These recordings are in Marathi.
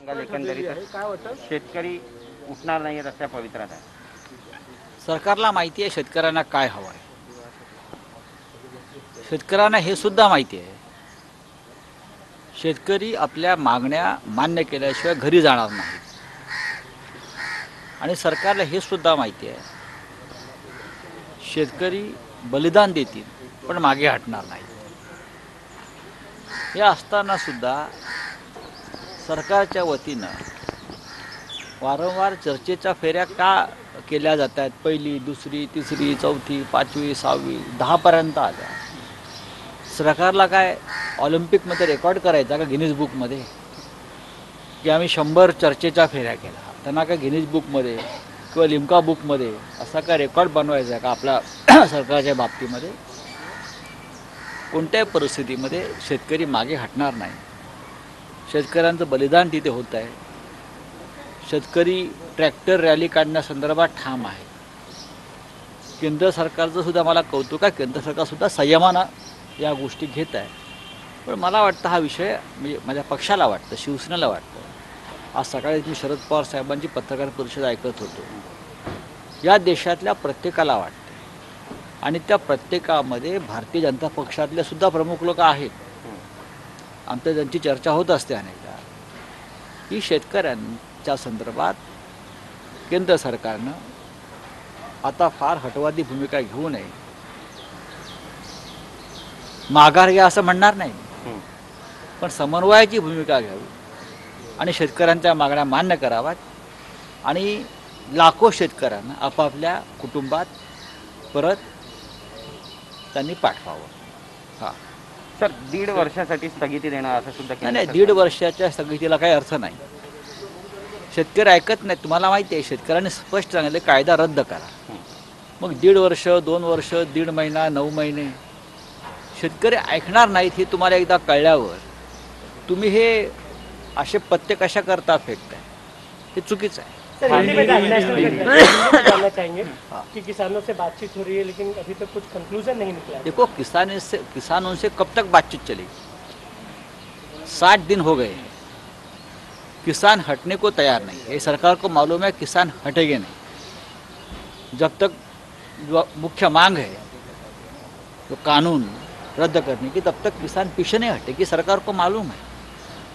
एकंदरीत शेतकरी उठणार नाही अशा पवित्रात आहे. सरकारला माहिती आहे शेतकऱ्यांना काय हवं आहे. शेतकऱ्यांना हे सुद्धा माहिती आहे शेतकरी आपल्या मागण्या मान्य केल्याशिवाय घरी जाणार नाही. आणि सरकारला हे सुद्धा माहिती आहे शेतकरी बलिदान देतील पण मागे हटणार नाही. हे असताना सुद्धा सरकारच्या वतीनं वारंवार चर्चेच्या फेऱ्या का केल्या जात आहेत. पहिली, दुसरी, तिसरी, चौथी, पाचवी, सहावी, 10पर्यंत आल्या. सरकारला काय ऑलिम्पिकमध्ये रेकॉर्ड करायचा का गिनीज बुकमध्ये की आम्ही 100 चर्चेच्या फेऱ्या केल्या. त्यांना काय गिनीज बुकमध्ये किंवा लिम्का बुकमध्ये असा काय रेकॉर्ड बनवायचा आहे का आपल्या सरकारच्या बाबतीमध्ये. कोणत्याही परिस्थितीमध्ये शेतकरी मागे हटणार नाही. शेतकऱ्यांचं बलिदान तिथे होत आहे. शेतकरी ट्रॅक्टर रॅली काढण्यासंदर्भात ठाम आहे. केंद्र सरकारचं सुद्धा मला कौतुक आहे. केंद्र सरकारसुद्धा संयमानं या गोष्टी घेत आहे. पण मला वाटतं हा विषय म्हणजे माझ्या पक्षाला वाटतं, शिवसेनेला वाटतं. आज सकाळी मी शरद पवार साहेबांची पत्रकार परिषद ऐकत होतो. या देशातल्या प्रत्येकाला वाटतं आणि त्या प्रत्येकामध्ये भारतीय जनता पक्षातले सुद्धा प्रमुख लोक आहेत. आमच्या त्यांची चर्चा होत असते अनेकदा की शेतकऱ्यांच्या संदर्भात केंद्र सरकारनं आता फार हटवादी भूमिका घेऊ नये. माघार घ्या असं म्हणणार नाही, पण समन्वयाची भूमिका घ्यावी आणि शेतकऱ्यांच्या मागण्या मान्य कराव्यात आणि लाखो शेतकऱ्यांना आपापल्या कुटुंबात परत त्यांनी पाठवावं. हां सर, 1.5 वर्षासाठी स्थगिती देणं असं सुद्धा नाही, 1.5 वर्षाच्या स्थगितीला काही अर्थ नाही. शेतकरी ऐकत नाही. तुम्हाला माहिती आहे शेतकऱ्यांनी स्पष्ट सांगितलं कायदा रद्द करा. मग 1.5 वर्ष, 2 वर्ष, 1.5 महिना, 9 महिने शेतकरी ऐकणार नाहीत. हे तुम्हाला एकदा कळल्यावर तुम्ही हे असे पत्ते कशा करता फेकताय, हे चुकीचं आहे. जानना चाहेंगे कि किसानों से बातचीत हो रही है लेकिन अभी तक कुछ कंक्लूजन नहीं निकला. देखो किसानों से कब तक बातचीत चलेगी. 60 दिन हो गए, किसान हटने को तैयार नहीं है. सरकार को मालूम है किसान हटेंगे नहीं. जब तक जो मुख्य मांग है जो कानून रद्द करने की, तब तक किसान पीछे नहीं हटेगी. सरकार को मालूम है.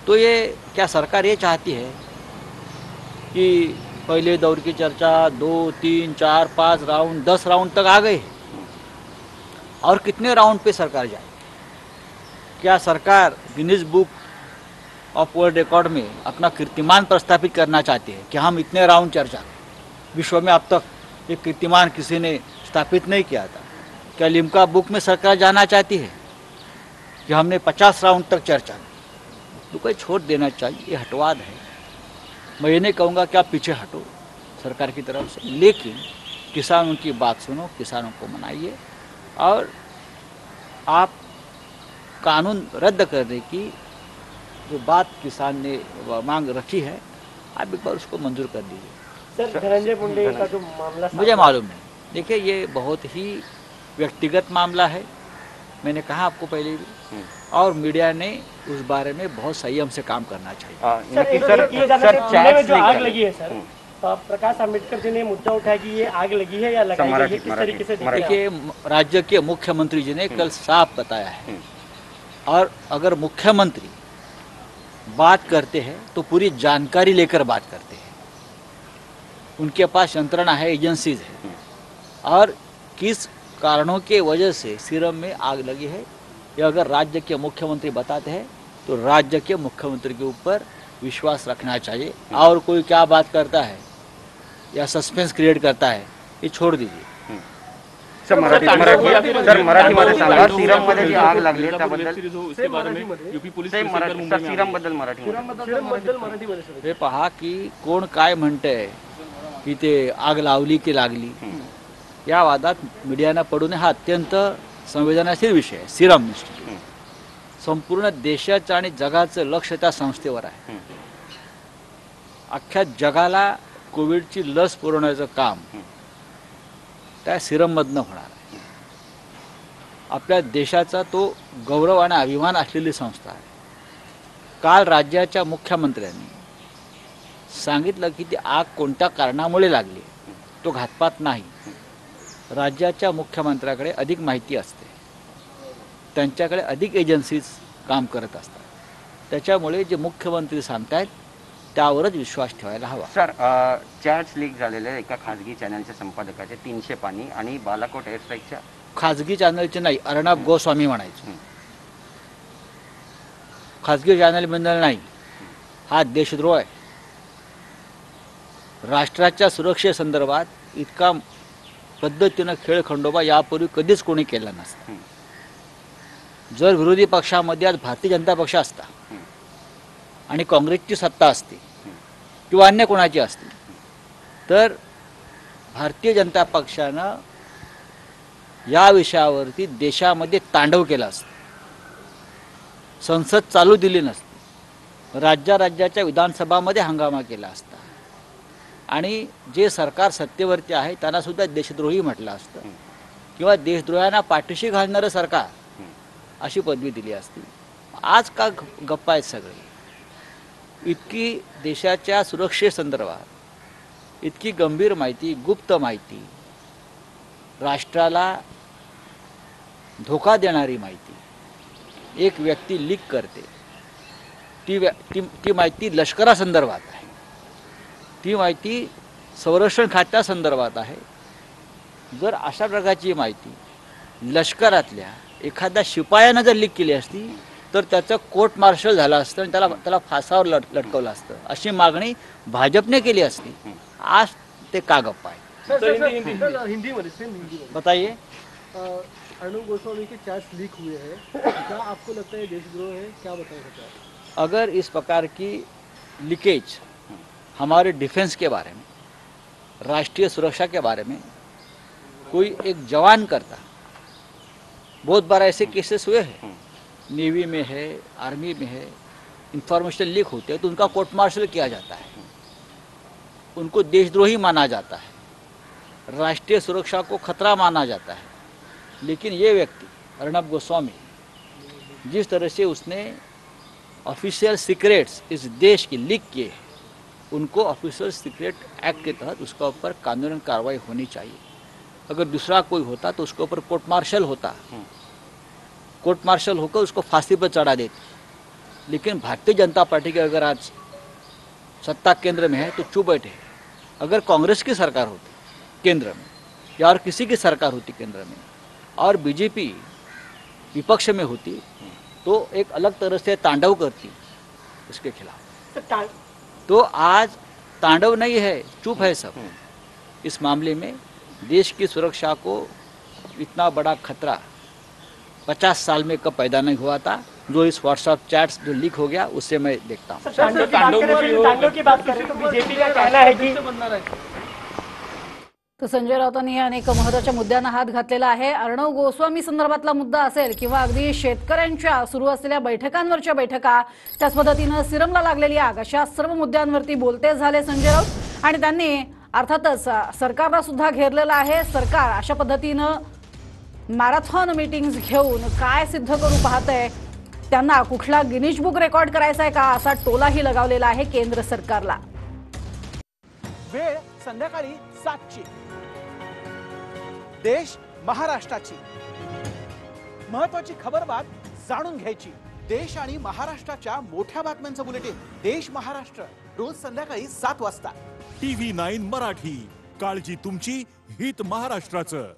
तो ये क्या सरकार ये चाहती है कि पहले दौर की चर्चा 2, 3, 4, 5 राउंड 10 राउंड तक आ गए और कितने राउंड पे सरकार जाए. क्या सरकार Guinness book of world record में अपना कीर्तिमान प्रस्थापित करना चाहती है कि हम इतने राउंड चर्चा, विश्व में अब तक ये कीर्तिमान किसी ने स्थापित नहीं किया था. क्या लिम्का बुक में सरकार जाना चाहती है कि हमने 50 राउंड तक चर्चा की. तो कोई छोड़ देना चाहिए. ये हटवाद है. मैं ये नहीं कहूँगा कि आप पीछे हटो सरकार की तरफ से, लेकिन किसानों की बात सुनो, किसानों को मनाइए और आप कानून रद्द करने की जो बात किसान ने मांग रखी है आप एक बार उसको मंजूर कर दीजिए. सर, धनंजय मुंडे का जो मामला मुझे मालूम नहीं. देखिए ये बहुत ही व्यक्तिगत मामला है. मैंने कहा आपको पहले भी, और मीडिया ने उस बारे में बहुत संयम से काम करना चाहिए. सर, जो आग लगी है सर, प्रकाश आंबेडकर जी ने मुद्दा उठाया कि ये आग लगी है या लगाई गई है, किस तरीके से देखिए राज्य के मुख्यमंत्री जी ने कल साफ बताया है. और अगर मुख्यमंत्री बात करते हैं तो पूरी जानकारी लेकर बात करते हैं. उनके पास यंत्रणा है, एजेंसीज है. और किस कारणों के वजह से सीरम में आग लगी है ये अगर राज्य के मुख्यमंत्री बताते हैं तो राज्य के मुख्यमंत्री के ऊपर विश्वास रखना चाहिए. और कोई क्या बात करता है या सस्पेंस क्रिएट करता है ये छोड़ दीजिए. सर, मराठीमध्ये सांगा. सीरममध्ये जी आग लागली त्याबद्दल सीरमबद्दल मराठीमध्ये हे पहा की कोण काय म्हणतंय की ते आग लावली की लागली. या वादात मीडियानं पडू नये. हा अत्यंत संवेदनशील विषय आहे. सिरम इन्स्टिट्यूट संपूर्ण देशाचं आणि जगाचं लक्ष त्या संस्थेवर आहे. अख्ख्या जगाला कोविडची लस पुरवण्याचं काम त्या सिरममधनं होणार आहे. आपल्या देशाचा तो गौरव आणि अभिमान असलेली संस्था आहे. काल राज्याच्या मुख्यमंत्र्यांनी सांगितलं की ती आग कोणत्या कारणामुळे लागली, तो घातपात नाही. राज्याच्या मुख्यमंत्र्याकडे अधिक माहिती असते, त्यांच्याकडे अधिक एजन्सीज काम करत असतात. त्याच्यामुळे जे मुख्यमंत्री सांगतायत त्यावरच विश्वास ठेवायला हवा. सर, चॅट्स लीक झालेले एका खाजगी चॅनलच्या संपादकाचे 300 पानी आणि बालाकोट एअर स्ट्राईकच्या खाजगी चॅनलचे नाही, अर्णब गोस्वामी म्हणायचे. खाजगी चॅनल मंडळ नाही, हा देशद्रोह आहे. राष्ट्राच्या सुरक्षेसंदर्भात इतका पद्धतीनं खेळखंडोबा यापूर्वी कधीच कोणी केला नसता. जर विरोधी पक्षामध्ये आज भारतीय जनता पक्ष असता आणि काँग्रेसची सत्ता असती किंवा अन्य कोणाची असती, तर भारतीय जनता पक्षानं या विषयावरती देशामध्ये तांडव केला असता, संसद चालू दिली नसती, राज्याच्या विधानसभामध्ये हंगामा केला असता आणि जे सरकार सत्तेवरती आहे त्यांना सुद्धा देशद्रोही म्हटलं असतं किंवा देशद्रोह्यांना पाठीशी घालणारं सरकार अशी पदवी दिली असती. आज का गप्पा आहेत सगळे? इतकी देशाच्या सुरक्षेसंदर्भात इतकी गंभीर माहिती, गुप्त माहिती, राष्ट्राला धोका देणारी माहिती एक व्यक्ती लीक करते. ती माहिती लष्करासंदर्भात आहे, ती माहिती संरक्षण खात्यासंदर्भात आहे. जर अशा प्रकारची माहिती लष्करातल्या एखाद्या शिपायानं जर लीक केली असती तर त्याचं कोर्ट मार्शल झालं असतं आणि त्याला फासावर लटकवलं असतं. अशी मागणी भाजपने केली असती. आज ते का गप्पा आहे? हिंदी में बताइए. अर्णब गोस्वामी के चैट्स लीक हुए हैं, क्या आपको लगता है देशद्रोह है? क्या बता सकते हैं? अगर इस प्रकार की लीकेज हमारे डिफेंस के बारे में, राष्ट्रीय सुरक्षा के बारे में कोई एक जवान करता, बहुत बार ऐसे केसेस हुए हैं, नेवी में है, आर्मी में है, इंफॉर्मेशन लीक होते हैं तो उनका कोर्ट मार्शल किया जाता है, उनको देशद्रोही माना जाता है, राष्ट्रीय सुरक्षा को खतरा माना जाता है. लेकिन ये व्यक्ति अर्णब गोस्वामी, जिस तरह से उसने ऑफिशियल सीक्रेट्स इस देश की लीक किए, उनको ऑफिशियल सीक्रेट एक्ट के तहत उसका ऊपर कानूनी कार्रवाई होनी चाहिए. अगर दूसरा कोई होता तो उसके ऊपर कोर्ट मार्शल होता, कोर्ट मार्शल होकर उसको फांसी पर चढ़ा देते. लेकिन भारतीय जनता पार्टी के अगर आज सत्ता केंद्र में है तो चुप बैठे. अगर कांग्रेस की सरकार होती केंद्र में या और किसी की सरकार होती केंद्र में और बीजेपी विपक्ष में होती तो एक अलग तरह से तांडव करती उसके खिलाफ. तो आज तांडव नहीं है, चुप है सब. इस मामले में देश की सुरक्षा को इतना बड़ा खतरा 50 साल में कब पैदा नहीं हुआ था. जो इस व्हाट्सएप चैट्स जो लीक हो गया उससे मैं देखता हूँ. तांडव की बात करें तो बीजेपी का कहना है कि तर संजय राऊतांनी अनेक महत्त्वाच्या मुद्द्यांना हात घातलेला आहे. अर्णब गोस्वामी संदर्भातला मुद्दा असेल किंवा अगदी शेतकऱ्यांच्या सुरू असलेल्या बैठकांवरच्या बैठका, त्याच पद्धतीनं सिरमला लागलेली आग, अशा सर्व मुद्द्यांवरती बोलते झाले संजय राऊत. आणि त्यांनी अर्थातच सरकारला सुद्धा घेरलेलं आहे. सरकार अशा पद्धतीनं मॅरेथॉन मीटिंग्स घेऊन काय सिद्ध करू पाहतंय, त्यांना कुठला गिनीज बुक रेकॉर्ड करायचा आहे का असा टोलाही लगावलेला आहे केंद्र सरकारला. वेळ संध्याकाळी 7ची. देश महाराष्ट्राची महत्वाची खबरबात जाणून घ्यायची. देश आणि महाराष्ट्राच्या मोठ्या बातम्यांचं बुलेटिन देश महाराष्ट्र रोज संध्याकाळी 7 वाजता. TV9 मराठी, काळजी तुमची, हित महाराष्ट्राचं.